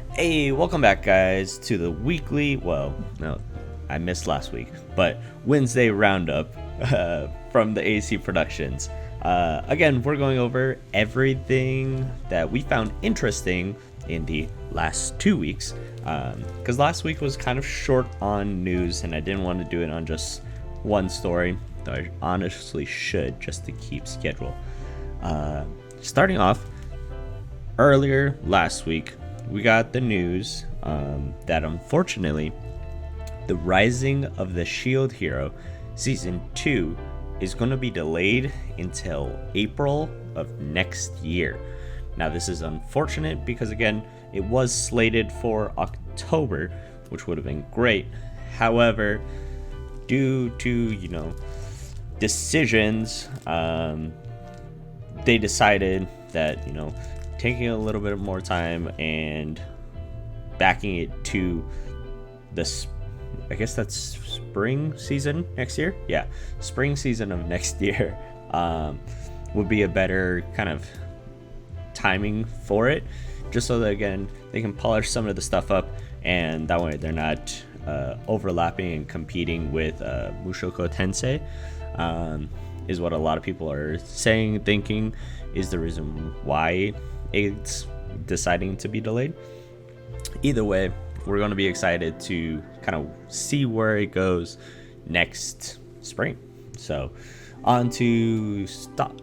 Hey, welcome back, guys, to the weekly. Well, no, I missed last week, but Wednesday roundup from the AC Productions. Again, we're going over everything that we found interesting in the last 2 weeks. Because last week was kind of short on news, and I didn't want to do it on just one story, though I honestly should just to keep schedule. Starting off, earlier last week, we got the news that unfortunately, The Rising of the Shield Hero Season 2 is going to be delayed until April of next year. Now, this is unfortunate because, again, it was slated for October, which would have been great. However, due to, decisions, they decided that, taking a little bit more time and backing it to this, I guess that's spring season next year. Yeah, spring season of next year would be a better kind of timing for it, just so that, again, they can polish some of the stuff up, and that way they're not overlapping and competing with Mushoku Tensei, is what a lot of people are saying, thinking is the reason why it's deciding to be delayed. Either way, we're going to be excited to kind of see where it goes next spring. So on to stop.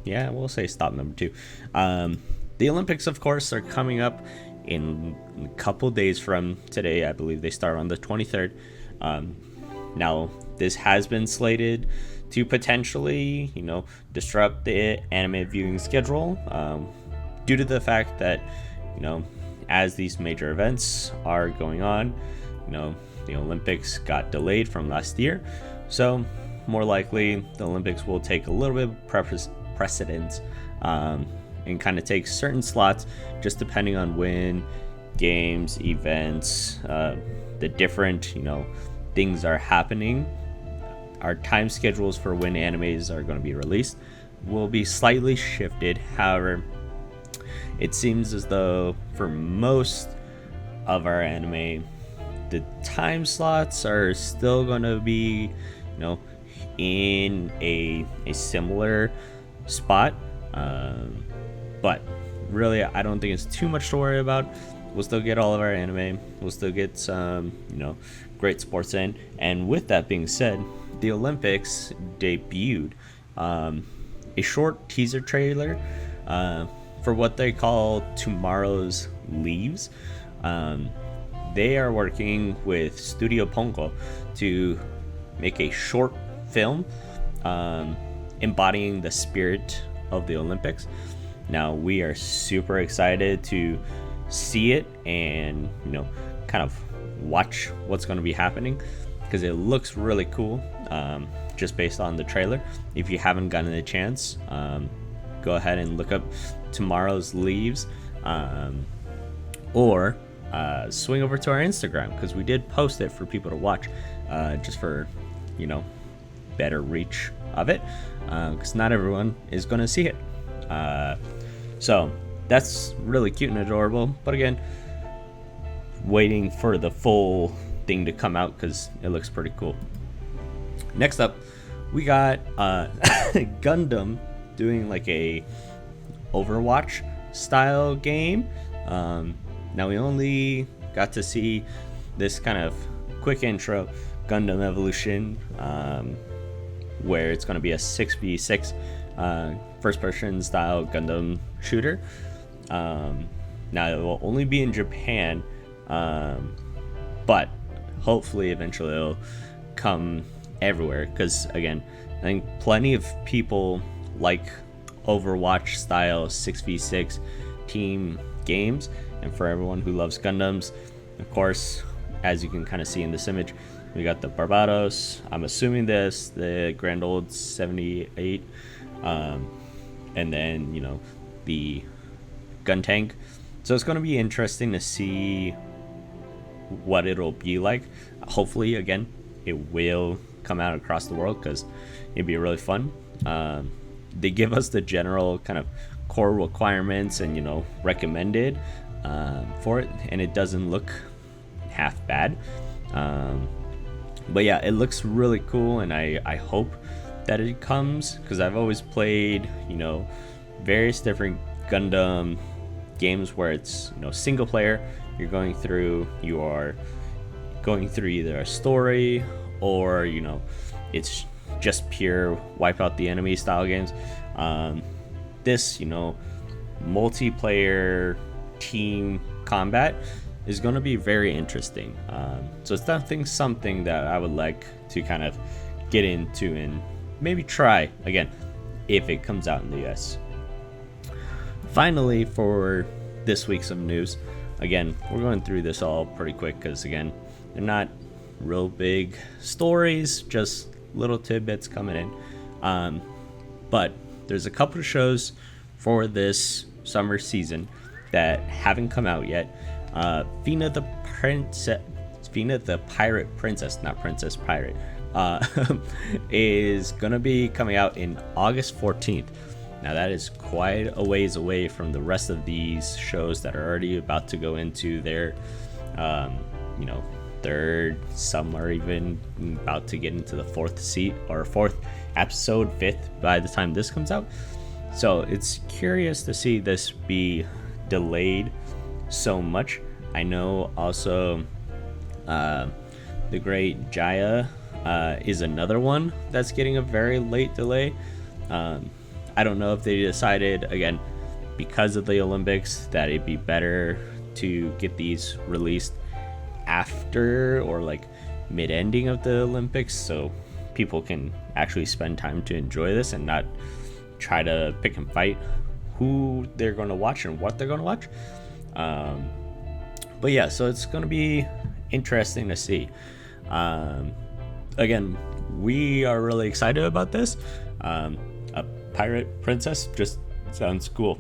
Yeah, we'll say stop number 2. The Olympics, of course, are coming up in a couple days from today. I believe they start on the 23rd. Now, this has been slated to potentially, disrupt the anime viewing schedule, due to the fact that, as these major events are going on, the Olympics got delayed from last year. So more likely the Olympics will take a little bit of precedence, and kind of take certain slots just depending on when games, events, the different, things are happening. Our time schedules for when animes are going to be released will be slightly shifted. However, it seems as though for most of our anime, the time slots are still going to be, in a similar spot. But really, I don't think it's too much to worry about. We'll still get all of our anime. We'll still get some, great sports in. And with that being said, the Olympics debuted a short teaser trailer for what they call Tomorrow's Leaves. They are working with Studio Pongo to make a short film embodying the spirit of the Olympics. Now, we are super excited to see it and, kind of watch what's going to be happening, because it looks really cool, just based on the trailer. If you haven't gotten a chance, go ahead and look up Tomorrow's Leaves, or swing over to our Instagram, because we did post it for people to watch, just for, better reach of it, because not everyone is going to see it. So that's really cute and adorable, but again, waiting for the full thing to come out because it looks pretty cool. Next up, we got Gundam doing like a Overwatch style game. Now, we only got to see this kind of quick intro, Gundam Evolution, where it's going to be a 6v6 first person style Gundam shooter. Now, it will only be in Japan, but hopefully eventually it'll come everywhere, because again, I think plenty of people like Overwatch style 6v6 team games, and for everyone who loves Gundams, of course, as you can kind of see in this image, we got the Barbados, I'm assuming the Grand Old 78, and then the gun tank. So it's going to be interesting to see what it'll be like. Hopefully, again, it will come out across the world, because it'd be really fun. They give us the general kind of core requirements and recommended, for it, and it doesn't look half bad. But yeah, it looks really cool, and I hope that it comes, because I've always played, various different Gundam games where it's, single player. You are going through either a story or, it's just pure wipe out the enemy style games. This, multiplayer team combat is going to be very interesting. So it's definitely something that I would like to kind of get into and maybe try again if it comes out in the US. Finally, for this week's of news, again, we're going through this all pretty quick because, again, they're not real big stories, just little tidbits coming in. But there's a couple of shows for this summer season that haven't come out yet. Fina the Pirate Princess, not Princess Pirate, is going to be coming out in August 14th. Now that is quite a ways away from the rest of these shows that are already about to go into their, third. Some are even about to get into the fourth episode, fifth by the time this comes out. So it's curious to see this be delayed so much. I know also the Great Jaya is another one that's getting a very late delay. I don't know if they decided, again, because of the Olympics, that it'd be better to get these released after or like mid-ending of the Olympics so people can actually spend time to enjoy this and not try to pick and fight who they're going to watch and what they're going to watch. But yeah, so it's going to be interesting to see. Again, we are really excited about this. A pirate princess just sounds cool.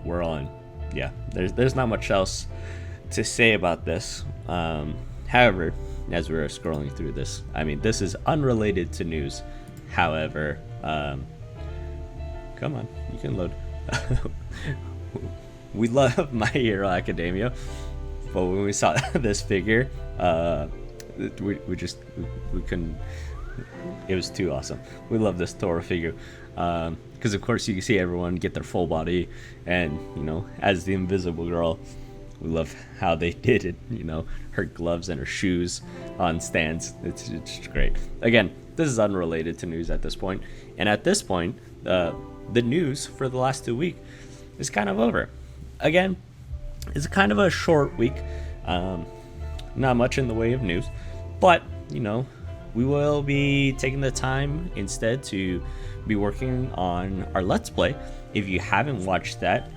We're all in. Yeah, there's not much else to say about this. However, as we were scrolling through this, I mean, this is unrelated to news. However, come on, you can load. We love My Hero Academia, but when we saw this figure, we couldn't. It was too awesome. We love this Tora figure, because of course you can see everyone get their full body, and as the Invisible Girl, we love how they did it. Her gloves and her shoes on stands. It's great. Again, this is unrelated to news at this point, and at this point, the news for the last 2 weeks is kind of over. Again, it's kind of a short week. Not much in the way of news, but we will be taking the time instead to be working on our Let's Play. If you haven't watched that,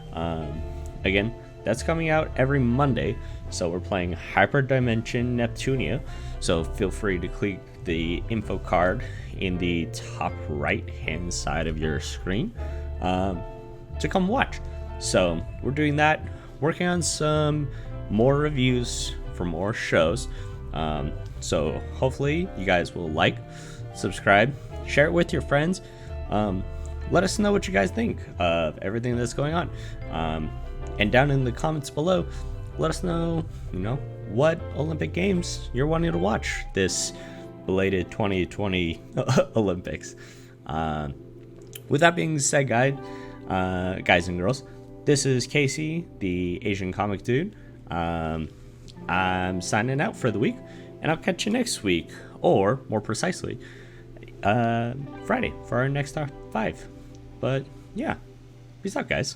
again, that's coming out every Monday. So we're playing Hyper Dimension Neptunia. So feel free to click the info card in the top right hand side of your screen to come watch. So we're doing that, working on some more reviews for more shows. So hopefully you guys will like, subscribe, share it with your friends. Let us know what you guys think of everything that's going on. And down in the comments below, let us know, what Olympic Games you're wanting to watch this belated 2020 Olympics. With that being said, guys and girls, this is Casey, the Asian comic dude. I'm signing out for the week, and I'll catch you next week, or more precisely, Friday for our next top 5. But yeah, peace out, guys.